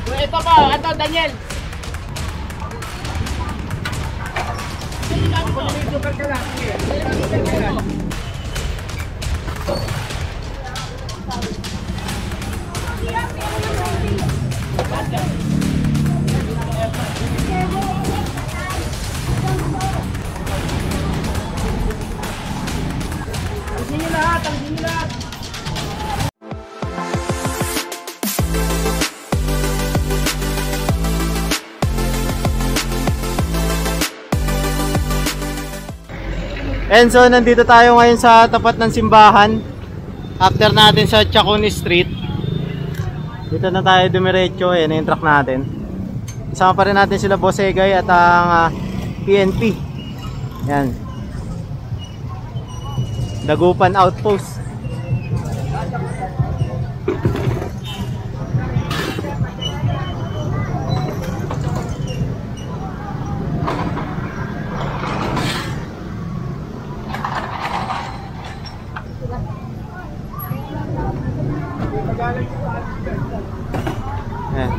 Ito po, ito Daniel. And so nandito tayo ngayon sa tapat ng simbahan. After natin sa Chaconi Street, dito na tayo dumiretso. Ayan yung truck natin. Isama pa rin natin sila Boss Egay at ang PNP. Yan, Dagupan Outpost. Ayan,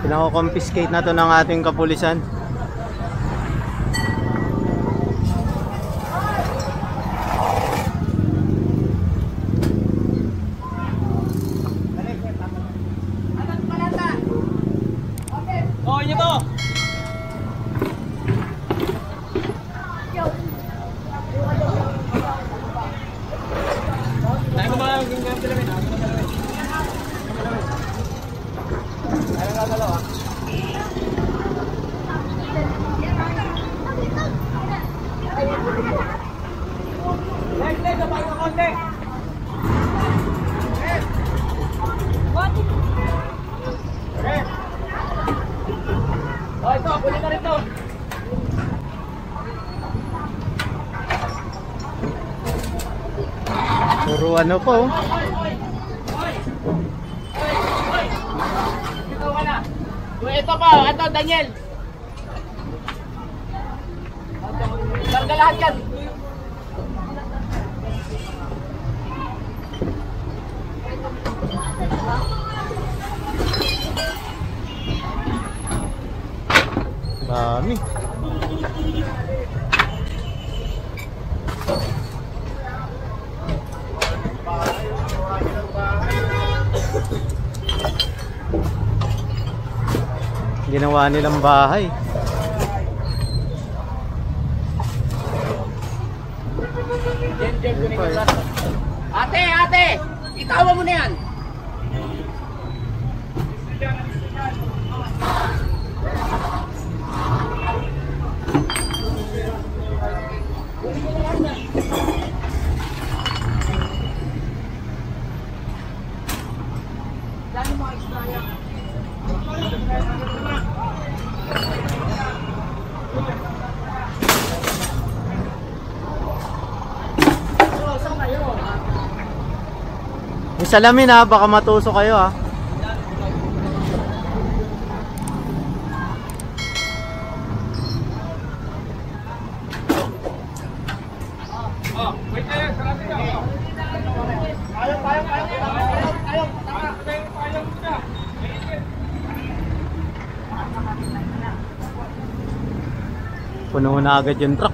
pinako-confiscate na to ng ating kapulisan. Oh, inyo to. Tayo ko ba yung gagawin? Ayaw nga dalawa. Leg, kapag ka konti. Oh, ito, kunin na rin to. Puro ano po. Ito po, ito Daniel. Larga lahat yan. Dami. Ginawa nilang bahay. Ate, ate, itawa mo na yan. Yung salamin ha, baka matuso kayo ha. Puno na agad yung truck.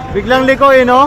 Biglang liko eh, no?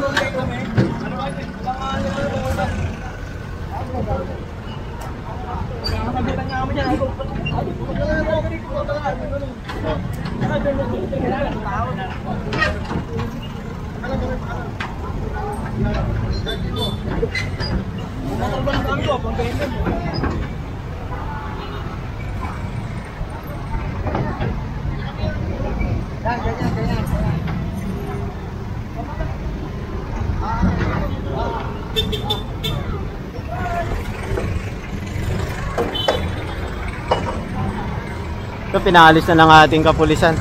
Ito, pinaalis na ng ating kapulisan.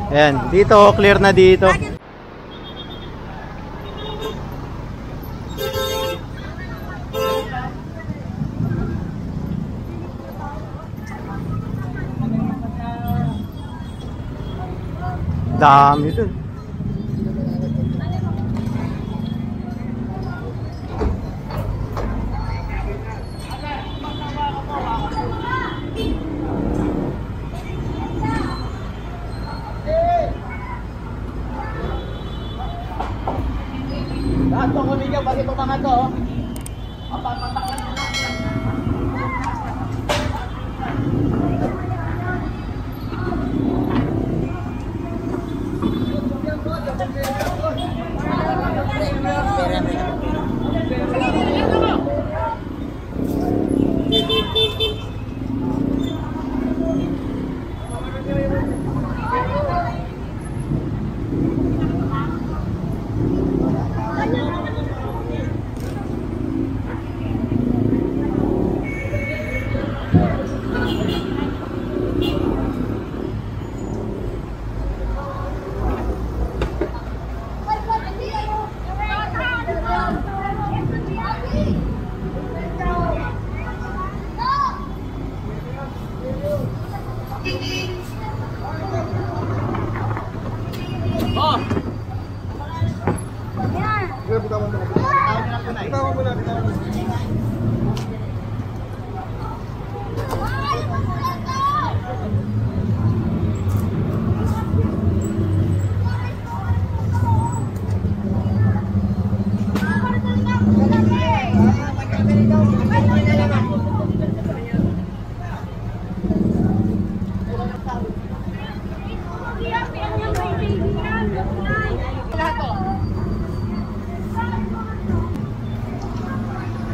Ayan, dito, clear na dito. Dami dun. Lahat to kunin nyo, pag itong mga to. Ang papataklan nyo.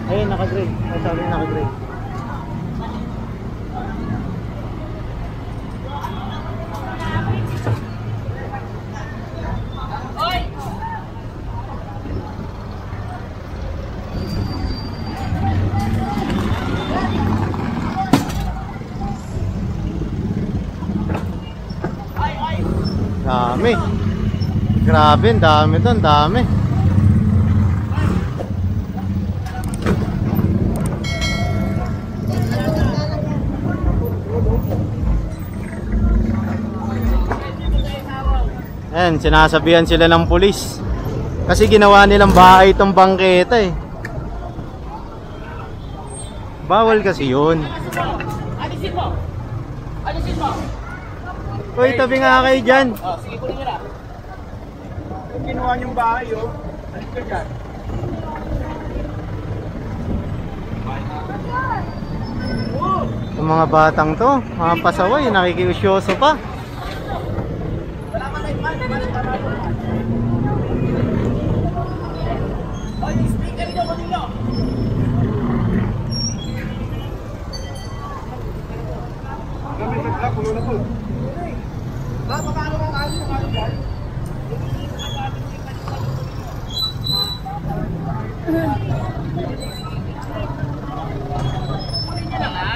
Ayun, naka-gray. Ay, sabi naka-gray. Dami. Grabe, ang dami doon, dami. Ayan, sinasabihan sila ng pulis. Kasi ginawa nilang bahay itong bangketa eh. Bawal kasi yun. Alisin mo! Alisin mo! Uy, tabi nga kayo dyan. Oh, sige, kunin nyo na. Kung ginawa niyong bahay, oh. Ano ka dyan? Yung mga batang to, mga pasaway, nakikiusyoso pa. Wala pa na iman. Oh, yung speaker nyo, kunin nyo. Kami sa puno na po. Paano kang ano yung ano dyan? Kunin nyo na nga.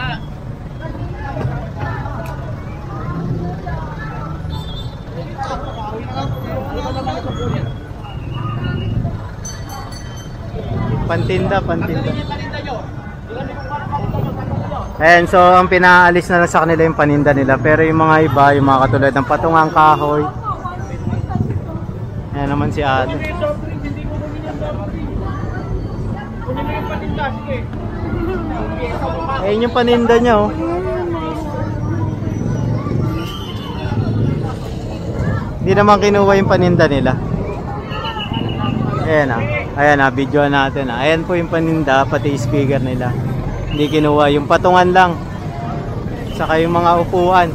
Pantinda, pantinda. Yung paninda nyo. Ilan yung parang paninda nyo, paninda nyo. Ayan, so ang pinaalis na lang sa kanila yung paninda nila. Pero yung mga iba, yung mga katulad ng patungang kahoy. Ayan naman si ate. Hindi soft drink, hindi ko kunin yung soft drink. Kunin mo yung patinda, sige. Ayan yung paninda niya oh. Hindi naman kinuha yung paninda nila. Ayan ah. Ayan ah, video natin ah. Ayan po yung paninda, pati speaker nila. Hindi kinuha, yung patungan lang. Saka yung mga upuan.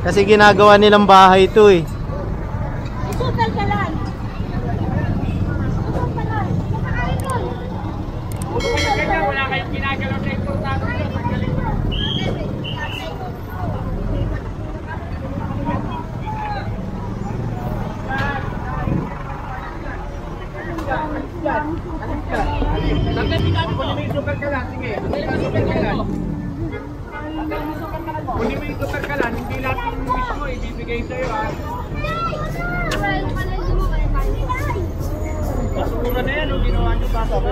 Kasi ginagawa nilang bahay ito eh. Isukal ka lang. Isukal ka lang. Nakakain doon. Kung kayo ganyan, wala kayong ginagalaw na importante. Magaling mo. Kunin mo yung super ka lang, sige. Super ka lang. Kunin mo yung super ka lang, hindi lahat yung wish mo, ibibigay sa'yo ha. Ganda na yan, no? Ginawa nyo basa ba?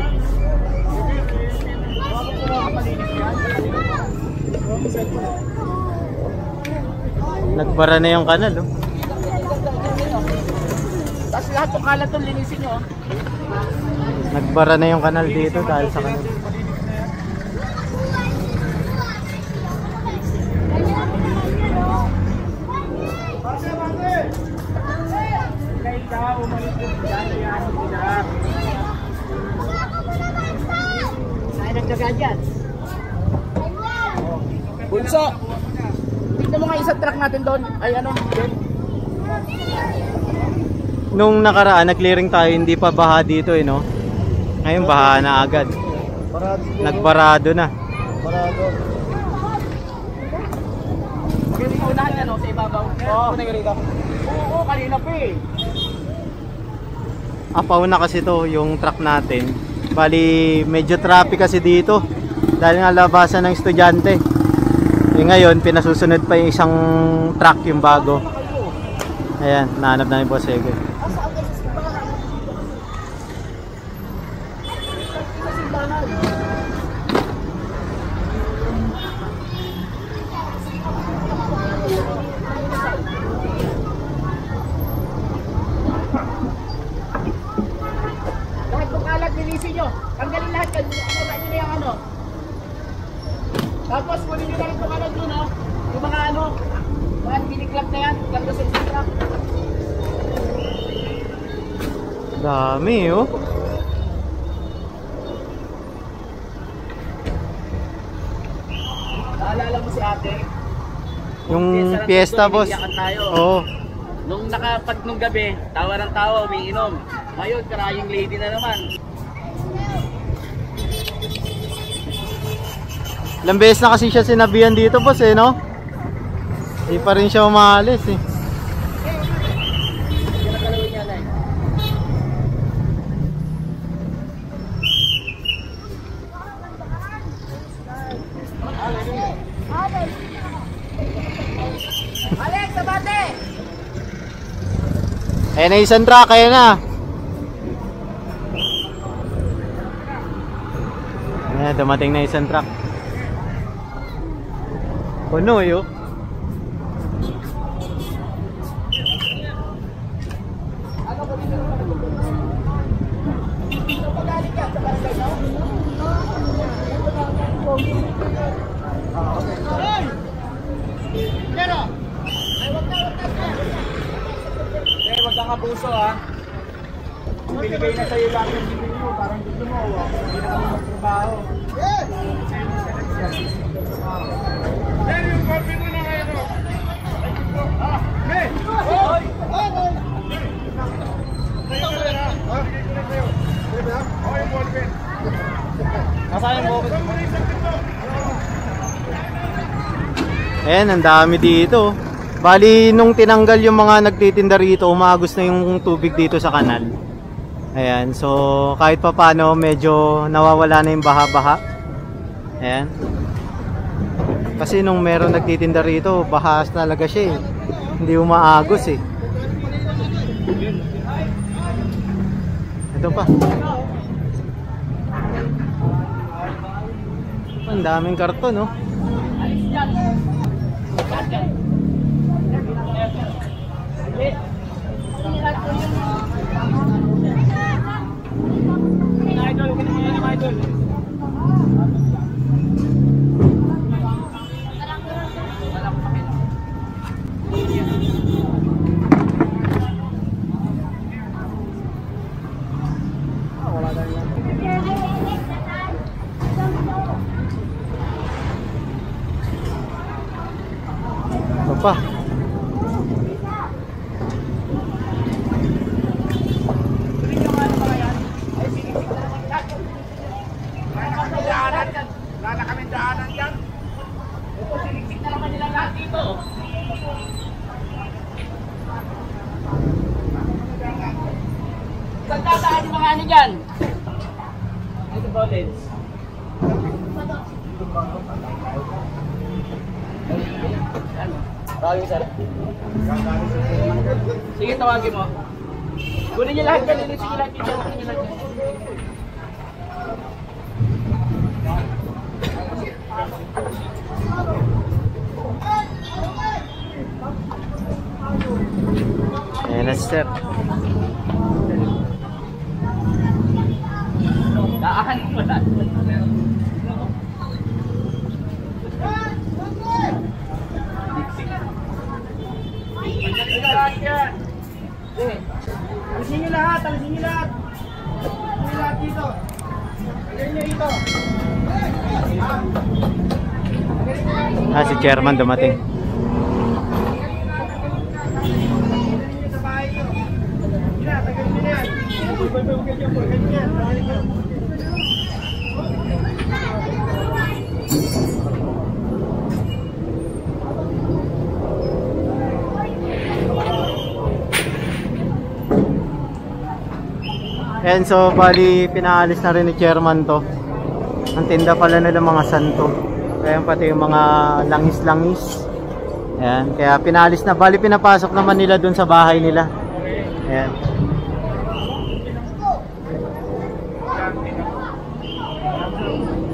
Nagbara na yung kanal, oh. Tapos lahat ng kalat doon, linisin nyo. Nagbara na yung kanal dito dahil sa kanal. Saan nagdaga dyan? Bunso! Tignan mo nga isang truck natin doon. Ay ano, Ben? Nung nakaraan, nag-clearing tayo, hindi pa baha dito eh, no? Ngayon, baha na agad. Nagbarado na. Magaling unahan yan, no? Sa ibabaw. Oo, oo, kanina pa eh. Apaw na kasi to yung truck natin. Bali, medyo traffic kasi dito. Dahil nga labasan ng estudyante. Eh ngayon, pinasusunod pa yung isang truck yung bago. Ayan, nahanap na yung boss Ego. Lahat ng kalat, linisin nyo. Tanggalin lahat yan. Mura nyo na yung ano. Tapos, kunin nyo na rin itong kalat doon, no? Yung mga ano, mga biniklap na yan. Ganda sa isang truck. Dami, oh. Naalala mo si ate? Yung Fiesta fiesta, doon, boss. iniiyakan tayo. Oo. Nung gabi, tawa ng tawa, umiinom. Ngayon, karayong lady na naman. Ilang beses na kasi siya sinabihan dito, boss, eh, no? Hindi pa rin siya umalis, eh. Ginagalawin niya, Nay. Alex, sabate! Ayan na isang truck, ayan na. Ayan, dumating na isang truck. Puno, yun. Huwag kang abuso, ha? Binigay na sa'yo lang yung bibig mo. Parang gusto mo, hindi na kami magtrabaho. Yung coffee mo na ngayon, no? Hey! Hoy! Ayan, ang dami dito. Bali, nung tinanggal yung mga nagtitinda rito, umagos na yung tubig dito sa kanal. Ayan, so kahit pa paano, medyo nawawala na yung baha-baha. Ayan. Kasi nung meron nagtitinda rito, bahas talaga siya eh. Hindi umaagos eh. Ito pa. Ang daming karton, no? Ito pa. Wala na kami daanan dyan. Ito, siniksik na naman nila lahat dito. Saan dadaan yung mga ano dyan? Ito ba, Lens? Tawagin sir. Sige, tawagin mo. Kunin niyo lahat yan, linisin niyo lahat dito. Kunin niyo lahat yan. sir. Daan mo na. Alisin nyo lahat, alisin nyo lahat. Alisin nyo lahat dito. Alisin nyo dito. Si chairman dumating. Sa bahay nyo. Sila, tagalin nyo na yan. Tagalin nyo. And so bali pinaalis na rin ni chairman to. Ang tinda pala nila mga santo. Kaya pati yung mga langis-langis. Ayan, kaya pinaalis na. Bali pinapasok naman nila dun sa bahay nila. Ayan.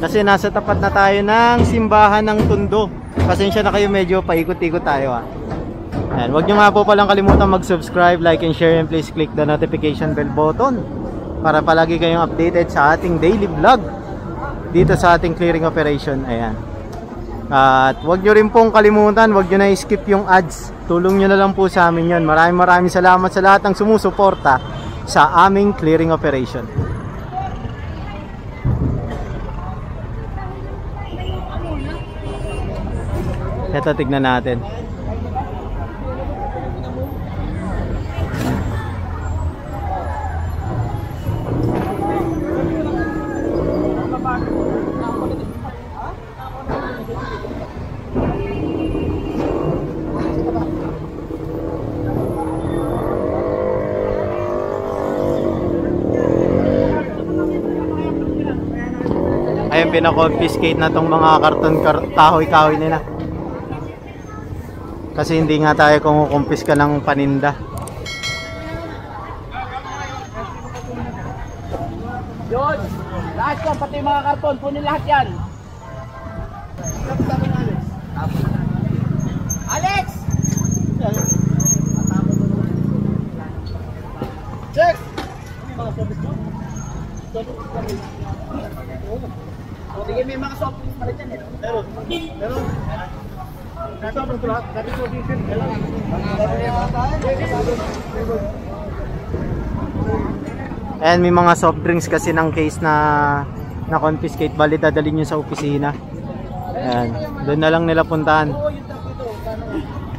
Kasi nasa tapat na tayo ng simbahan ng Tondo. Pasensya na kayo, medyo paikot-ikot tayo ha. Ayan, huwag nyo nga po palang kalimutan mag-subscribe, like and share, and please click the notification bell button para palagi kayong updated sa ating daily vlog dito sa ating clearing operation. Ayan. At huwag nyo rin pong kalimutan, huwag nyo na i-skip yung ads. Tulong nyo na lang po sa amin yun. Maraming salamat sa lahat ng sumusuporta sa aming clearing operation. Ito, tignan natin. Ayun, pinakonfiscate na tong mga karton kahoy-kahoy nila. Kasi hindi nga tayo kumukumpiska ng paninda. Yun! Lahat yan, pati yung mga karton, punin lahat yan. Alex! Check! Sige, may mga soft drinks pa rin dyan eh. Meron. Nasa ang lahat. Dati position. And may mga soft drinks kasi ng case na confiscate, bali dadalhin nyo sa opisina. Ayan, doon na lang nila puntahan.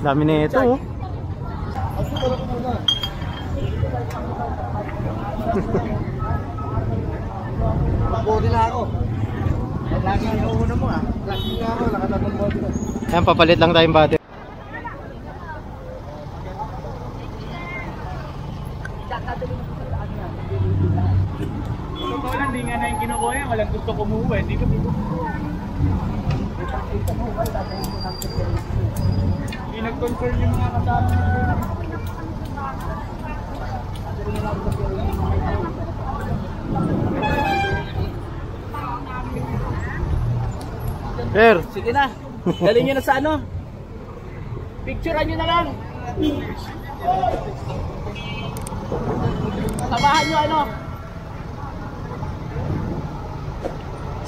Dami na ito oh. Body na ako. Lagi ang una mo ah. Lagi nga ako, nakatabang body ko. Ayan, papalit lang tayong battery. Totoo lang, di nga na yung kinukuha yan. Walang gusto kumuha. Hindi ko dito. Hindi nag-confirm yung mga kasama. Sir, Sige na, dalhin nyo na sa ano. Picturean nyo na lang. Samahan nyo ano.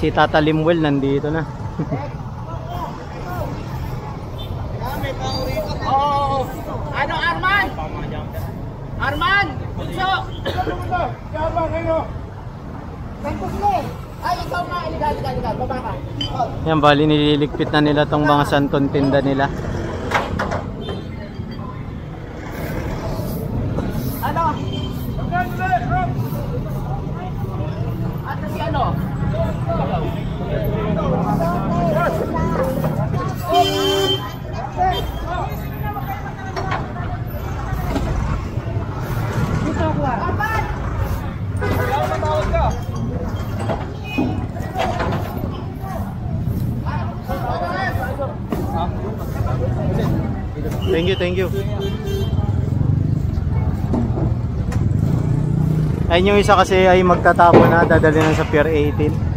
si Tata Limwell nandito na. Oo. Ano, Arman? Arman! Bunso! Ay, ikaw nga. Iligal. Baba ka. Yan, bali nililigpit na nila tong mga santon tinda nila. Ano? At si ano? Thank you. Ayun yung isa kasi ay magtatapon na, dadali na sa Pier 18.